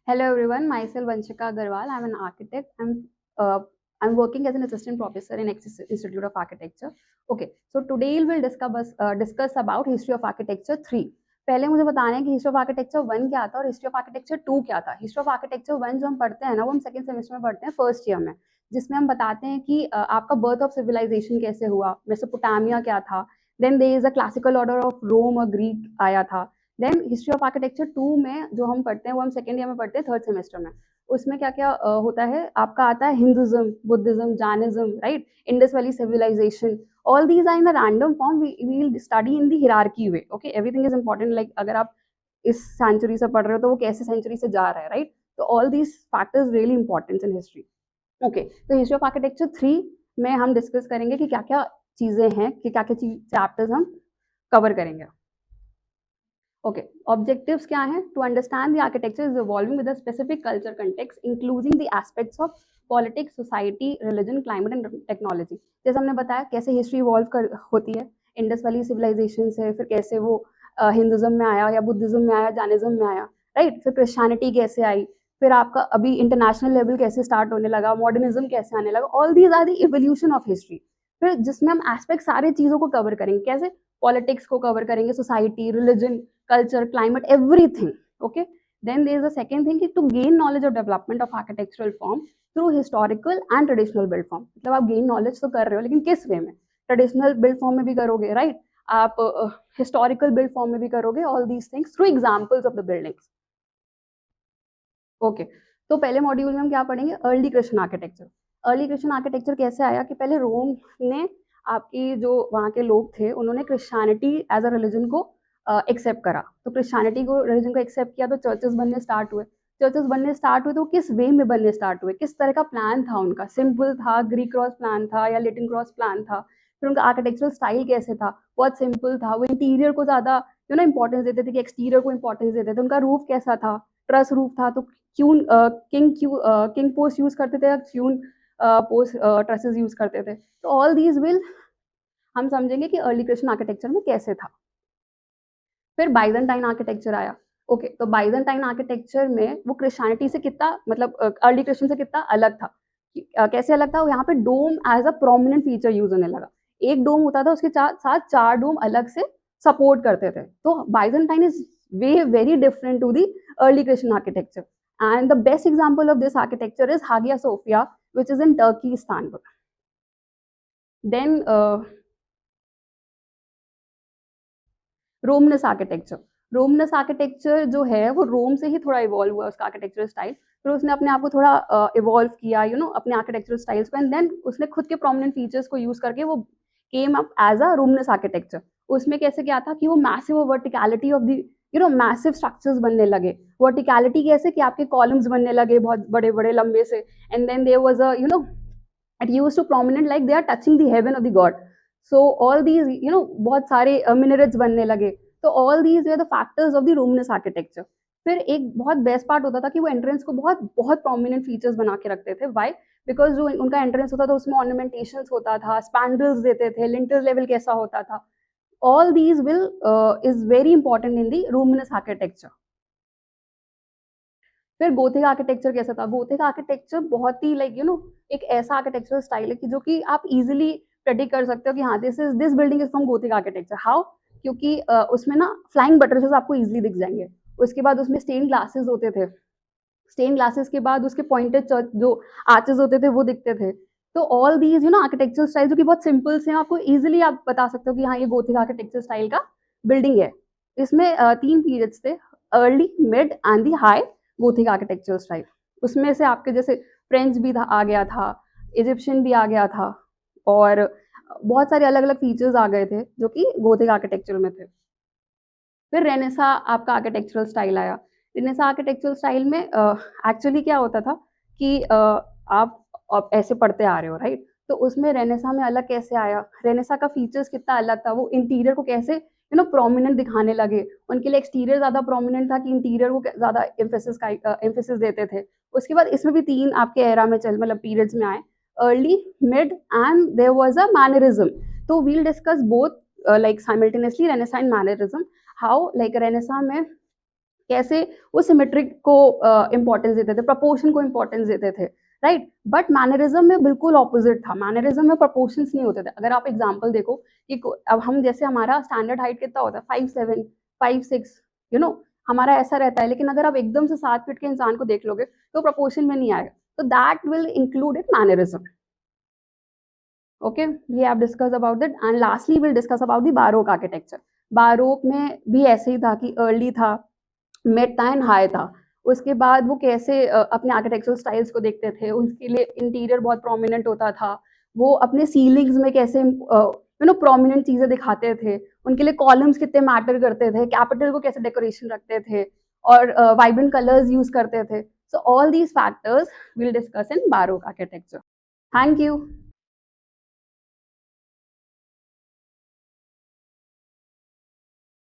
Hello everyone, myself Vanshika Agarwal. I'm an architect. Uh, I'm working as an assistant professor in Axis Institute of Architecture. Okay, so today we'll discuss about history of architecture 3. पहले मुझे बताना है कि history of architecture 1 क्या था और history of architecture 2 क्या था। हिस्ट्री ऑफ आर्किटेक्चर 1 जो हम पढ़ते हैं ना, वो हम सेकंड सेमेस्टर में पढ़ते हैं फर्स्ट ईयर में, जिसमें हम बताते हैं कि आपका बर्थ ऑफ सिविलाइजेशन कैसे हुआ, मेसोपोटामिया क्या था, then there is a classical order of Rome और ग्रीक आया था। देन हिस्ट्री ऑफ आर्किटेक्चर 2 में जो हम पढ़ते हैं वो हम सेकेंड ईयर में पढ़ते हैं थर्ड सेमेस्टर में। उसमें क्या क्या होता है, आपका आता है Hinduism, Buddhism, Jainism, right, Indus valley civilisation. All these are in a random form, we will study in the hierarchy way. Okay, everything is important, like अगर आप इस सेंचुरी से पढ़ रहे हो तो वो कैसे सेंचुरी से जा रहा है, राइट। तो all these factors really important in history. Okay, तो हिस्ट्री ऑफ आर्किटेक्चर 3 में हम डिस्कस करेंगे कि क्या क्या चीजें हैं, कि क्या क्या चैप्टर्स हम कवर करेंगे। Okay, objectives क्या हैं? To understand the architecture is evolving with a specific culture context, including the aspects of politics, society, religion, climate and technology. जैसे हमने बताया कैसे हिस्ट्री इवॉल्व होती है इंडस वैली सिविलाइजेशन से, फिर कैसे वो हिंदुज्म में आया या बुद्धिज्म में आया, जैनिज्म में आया, राइट, फिर क्रिश्चियनिटी कैसे आई, फिर आपका अभी इंटरनेशनल लेवल कैसे स्टार्ट होने लगा, मॉडर्निज्म कैसे आने लगा। All these are the evolution of history. फिर जिसमें हम एस्पेक्ट सारे चीज़ों को कवर करेंगे, कैसे पॉलिटिक्स को कवर करेंगे, society, religion, culture, climate, everything. Okay, then there is a second thing, to gain knowledge of development of architectural form through historical and traditional build form. मतलब आप gain knowledge तो कर रहे हो, लेकिन किस वे में? ट्रेडिशनल बिल्ड फॉर्म में भी करोगे, राइट, आप हिस्टोरिकल बिल्ड फॉर्म में भी करोगे, all these things through examples of the buildings. Okay, तो पहले मॉड्यूल में हम क्या पढ़ेंगे? Early Christian architecture. Early Christian architecture कैसे आया कि पहले रोम ने, आपकी जो वहाँ के लोग थे, उन्होंने क्रिश्चियनिटी एज अ रिलीजन को एक्सेप्ट करा। तो क्रिश्चियनिटी को रिलीजन को एक्सेप्ट किया तो चर्चेस बनने स्टार्ट हुए। चर्चेस बनने स्टार्ट हुए तो किस वे में बनने स्टार्ट हुए, किस तरह का प्लान था उनका? सिंपल था, ग्रीक क्रॉस प्लान था या लेटिन क्रॉस प्लान था? फिर उनका आर्किटेक्चरल स्टाइल कैसे था? बहुत सिंपल था, वो इंटीरियर को ज़्यादा इंपॉर्टेंस देते थे कि एक्सटीरियर को इंपॉर्टेंस देते थे। उनका रूफ कैसा था? ट्रस रूफ था। तो किंग पोस्ट यूज करते थे या क्यून पोस्ट ट्रसेस यूज करते थे? तो ऑल दीज विल हम समझेंगे कि अर्ली क्रिश्चियन आर्किटेक्चर में कैसे था। फिर बाइजेंटाइन आर्किटेक्चर आया। ओके, तो बाइजेंटाइन आर्किटेक्चर में वो क्रिश्चियनिटी से कितना, मतलब अर्ली क्रिश्चियन से कितना अलग था। कैसे अलग था? यहाँ पे dome as a prominent feature use होने लगा। एक डोम होता था, उसके साथ 4 डोम अलग से सपोर्ट करते थे। तो Byzantine is very different to the early Christian architecture, and the best example of this architecture is Hagia Sophia, which is in Turkey, Istanbul. Then Romans architecture. Romans architecture जो है वो रोम से ही थोड़ा इवॉल्व हुआ उसका आर्किटेक्चरल स्टाइल। फिर उसने अपने आप को थोड़ा इवॉल्व किया, अपने आर्किटेक्चरल स्टाइल्स को, एंड देन उसने खुद के प्रोमिनेंट फीचर्स को यूज करके वो came up as a Romanesque architecture. उसमें कैसे क्या था कि वो massive verticality of the massive structures बनने लगे। वर्टिकलिटी कैसे कि आपके कॉलम्स बनने लगे बहुत बड़े बड़े लंबे से, and then there was a it used to prominent like they are touching the heaven of the god. So all these बहुत सारे minarets बनने लगे। तो all these were the factors of the Romanesque architecture. फिर एक बहुत best part होता था कि वो एंट्रेंस को बहुत बहुत प्रोमिनेंट फीचर्स बना के रखते थे। वाई? बिकॉज जो उनका एंट्रेंस होता था उसमें ऑर्नामेंटेशंस होता था, स्पैंडल्स देते थे, लिंटर लेवल कैसा होता था। All these will is very important in the Romans architecture. फिर गोथिक आर्किटेक्चर कैसा था? गोथिक आर्किटेक्चर बहुत ही एक ऐसा आर्किटेक्चरल स्टाइल है कि जो कि आप इजीली प्रेडिक्ट कर सकते हो कि हाँ this building is from Gothic architecture. How? क्योंकि उसमें ना फ्लाइंग बटरफ्लाइज आपको इजीली दिख जाएंगे। उसके बाद उसमें स्टेन ग्लासेस होते थे। स्टेन ग्लासेस के बाद उसके पॉइंटेड जो आर्चेस होते थे वो दिखते थे। तो ऑल दीज आर्किटेक्चरल स्टाइल जो कि बहुत सिंपल से, आपको इजीली आप बता सकते हो कि हाँ ये गोथिक आर्किटेक्चर स्टाइल का बिल्डिंग है। इसमें 3 पीरियड्स थे, early, mid and the high Gothic architectural style. उसमें से आपके जैसे फ्रेंच भी आ गया था, इजिप्शियन भी आ गया था, और बहुत सारे अलग अलग फीचर्स आ गए थे जो कि गोथिक आर्किटेक्चर में थे। फिर रेनेसा आपका आर्किटेक्चरल स्टाइल आया। रेनेसा आर्किटेक्चरल स्टाइल में एक्चुअली क्या होता था कि आप ऐसे पढ़ते आ रहे हो, राइट। तो उसमें रेनेसा में अलग कैसे आया, रेनेसा का फीचर्स कितना अलग था, वो इंटीरियर को कैसे प्रोमिनेंट दिखाने लगे। उनके लिए एक्सटीरियर ज़्यादा प्रोमिनेंट था कि इंटीरियर को ज़्यादा एम्फेसिस देते थे। उसके बाद इसमें भी 3 आपके एरा में मतलब पीरियड्स में आए, early, mid and there was a mannerism. तो we'll discuss both like simultaneously renaissance and mannerism. How? Like renaissance में कैसे वो सिमेट्रिक को इम्पोर्टेंस देते थे, प्रपोर्शन को इम्पोर्टेंस देते थे, राइट। बट मैनरिज्म में बिल्कुल ऑपोजिट था, मैनरिज्म में प्रपोर्शंस नहीं होते थे। अगर आप एग्जांपल देखो कि अब हम जैसे हमारा स्टैंडर्ड हाइट कितना होता है 5'7", 5'6", यू नो, हमारा ऐसा रहता है, लेकिन अगर आप एकदम से 7 फीट के इंसान को देख लोगे तो प्रपोर्शन में नहीं आएगा, तो that will include in mannerism. Okay, we have discussed about that, and lastly we'll discuss about the Baroque architecture. Baroque में भी ऐसे ही था कि अर्ली था, मिड था एंड हाई था। उसके बाद वो कैसे अपने आर्किटेक्चरल स्टाइल्स को देखते थे, उसके लिए इंटीरियर बहुत प्रोमिनेंट होता था, वो अपने सीलिंग्स में कैसे प्रोमिनेंट चीजें दिखाते थे, उनके लिए कॉलम्स कितने मैटर करते थे, कैपिटल को कैसे डेकोरेशन रखते थे, और वाइब्रेंट कलर्स यूज करते थे। So all these factors will discuss in Barog architecture. Thank you.